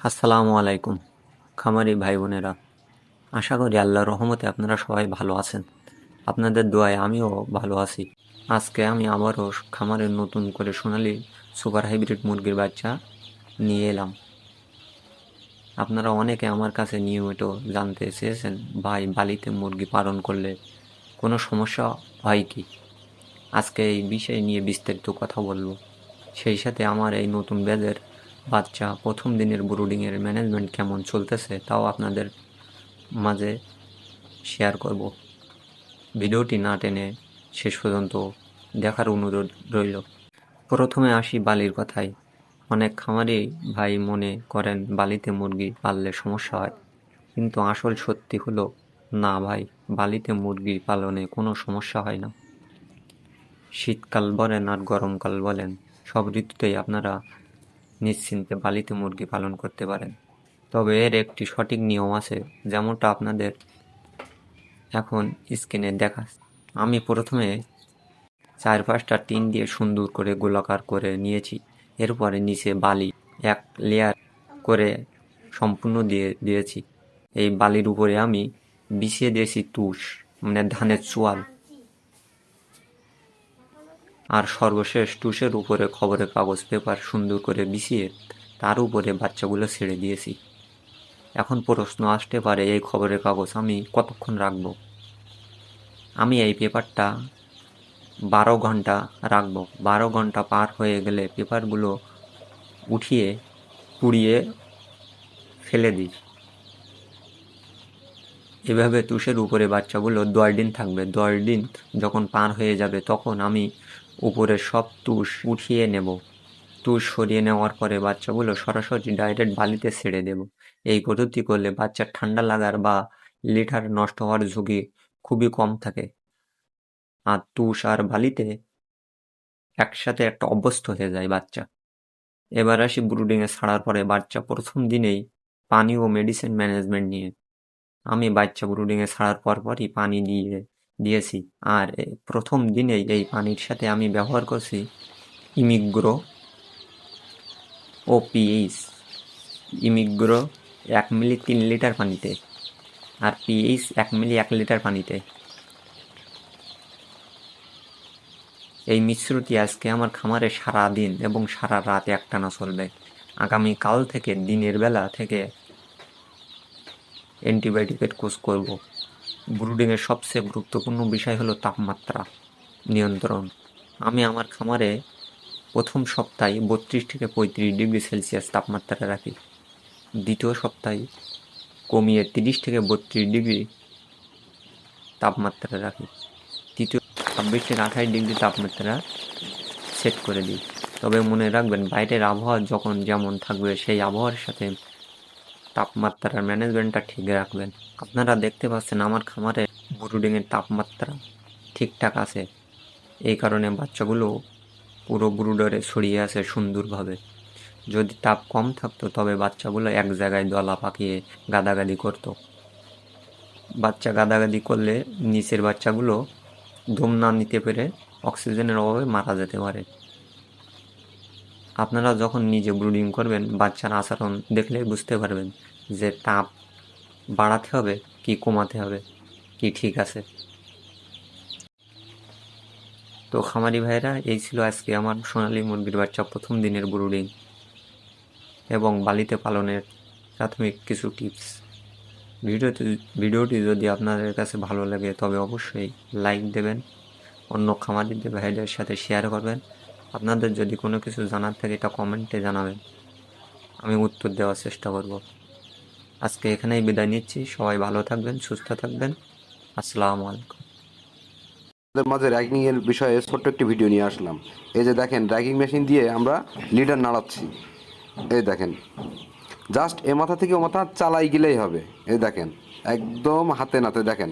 আসসালামু আলাইকুম খামারি ভাই বোনেরা, আশা করি আল্লাহর রহমতে আপনারা সবাই ভালো আছেন। আপনাদের দোয়ায় আমিও ভালো আছি। আজকে আমি আবারও খামারের নতুন করে সোনালী সুপার হাইব্রিড মুরগির বাচ্চা নিয়ে এলাম। আপনারা অনেকে আমার কাছে নিয়মিত জানতে চেয়েছেন, ভাই বালিতে মুরগি পালন করলে কোনো সমস্যা হয় কি। আজকে এই বিষয় নিয়ে বিস্তারিত কথা বলবো। সেই সাথে আমার এই নতুন ব্যাচের বাচ্চা প্রথম দিনের ব্রুডিংয়ের ম্যানেজমেন্ট কেমন চলতেছে তাও আপনাদের মাঝে শেয়ার করব। ভিডিওটি না টেনে শেষ পর্যন্ত দেখার অনুরোধ রইল। প্রথমে আসি বালির কথায়। অনেক খামারি ভাই মনে করেন বালিতে মুরগি পাললে সমস্যা হয়, কিন্তু আসল সত্যি হলো না ভাই, বালিতে মুরগি পালনে কোনো সমস্যা হয় না। শীতকাল বলেন আর গরমকাল বলেন, সব ঋতুতেই আপনারা নিশ্চিন্তে বালিতে মুরগি পালন করতে পারেন। তবে এর একটি সঠিক নিয়ম আছে, যেমনটা আপনাদের এখন স্ক্রিনে দেখা। আমি প্রথমে 4-5টা টিন দিয়ে সুন্দর করে গোলাকার করে নিয়েছি। এরপরে নিচে বালি এক লেয়ার করে সম্পূর্ণ দিয়েছি। এই বালির উপরে আমি বিছিয়ে দিয়েছি তুষ, মানে ধানের চোয়াল। আর সর্বশেষ তুষের উপরে খবরের কাগজ পেপার সুন্দর করে বিছিয়ে তার উপরে বাচ্চাগুলো ছেড়ে দিয়েছি। এখন প্রশ্ন আসতে পারে, এই খবরের কাগজ আমি কতক্ষণ রাখবো? আমি এই পেপারটা 12 ঘন্টা রাখবো। 12 ঘন্টা পার হয়ে গেলে পেপারগুলো উঠিয়ে পুড়িয়ে ফেলে দিই। এভাবে তুষের উপরে বাচ্চাগুলো 10 দিন থাকবে। 10 দিন যখন পার হয়ে যাবে তখন আমি উপরের সব তুষ উঠিয়ে নেব। তুষ সরিয়ে নেওয়ার পরে বাচ্চাগুলো সরাসরি ডাইরেক্ট বালিতে ছেড়ে দেব। এই পদ্ধতি করলে বাচ্চার ঠান্ডা লাগার বা লিটার নষ্ট হওয়ার ঝুঁকি খুবই কম থাকে। আর তুষ আর বালিতে একসাথে একটা অভ্যস্ত হয়ে যায় বাচ্চা। এবার আসি ব্রুডিংয়ে ছাড়ার পরে বাচ্চা প্রথম দিনেই পানি ও মেডিসিন ম্যানেজমেন্ট নিয়ে। আমি বাচ্চা ব্রুডিংয়ে ছাড়ার পরপরই পানি দিয়েছি। আর প্রথম দিনেই এই পানির সাথে আমি ব্যবহার করছি ইমিগ্রো ও পিএইচ। ইমিগ্রো 1 মিলি 3 লিটার পানিতে, আর পিএইচ 1 মিলি 1 লিটার পানিতে। এই মিশ্রটি আজকে আমার খামারে সারা দিন এবং সারা রাত একটানা চলবে। আগামীকাল থেকে দিনের বেলা থেকে অ্যান্টিবায়োটিকের কোর্স করব। ব্রুডিংয়ের সবচেয়ে গুরুত্বপূর্ণ বিষয় হলো তাপমাত্রা নিয়ন্ত্রণ। আমি আমার খামারে প্রথম সপ্তাহে 32 থেকে 35 ডিগ্রি সেলসিয়াস তাপমাত্রা রাখি। দ্বিতীয় সপ্তাহে কমিয়ে 30 থেকে 32 ডিগ্রি তাপমাত্রা রাখি। তৃতীয় 26 থেকে 28 ডিগ্রি তাপমাত্রা সেট করে দিই। তবে মনে রাখবেন, বাইরের আবহাওয়া যখন যেমন থাকবে সেই আবহাওয়ার সাথে তাপমাত্রার ম্যানেজমেন্টটা ঠিক রাখবেন। আপনারা দেখতে পাচ্ছেন আমার খামারে ব্রুডিংয়ের তাপমাত্রা ঠিকঠাক আছে। এই কারণে বাচ্চাগুলো পুরো ব্রুডারে ছড়িয়ে আছে সুন্দরভাবে। যদি তাপ কম থাকতো তবে বাচ্চাগুলো এক জায়গায় দলা পাকিয়ে গাদাগাদি করতো। বাচ্চা গাদাগাদি করলে নিচের বাচ্চাগুলো দম না নিতে পেরে অক্সিজেনের অভাবে মারা যেতে পারে। আপনারা যখন নিজে ব্রুডিং করবেন বাচ্চার আচরণ দেখলেই বুঝতে পারবেন যে তাপ বাড়াতে হবে কি কমাতে হবে, কি ঠিক আছে। তো খামারি ভাইরা, এই ছিল আজকে আমার সোনালী মুরগির বাচ্চা প্রথম দিনের ব্রুডিং এবং বালিতে পালনের প্রাথমিক কিছু টিপস। ভিডিওটি যদি আপনাদের কাছে ভালো লাগে তবে অবশ্যই লাইক দেবেন, অন্য খামারিদের ভাইদের সাথে শেয়ার করবেন। আপনাদের যদি কোনো কিছু জানার থাকে এটা কমেন্টে জানাবেন, আমি উত্তর দেওয়ার চেষ্টা করব। আজকে এখানেই বিদায় নিচ্ছি। সবাই ভালো থাকবেন, সুস্থ থাকবেন। আসসালামু আলাইকুম। মাঝে র্যাগিং এর বিষয়ে ছোট্ট একটি ভিডিও নিয়ে আসলাম। এই যে দেখেন, র্যাগিং মেশিন দিয়ে আমরা লিডার নাড়াচ্ছি। এই দেখেন, জাস্ট এ মাথা থেকে ও মাথা চালাই গেলেই হবে। এই দেখেন, একদম হাতে নাতে দেখেন।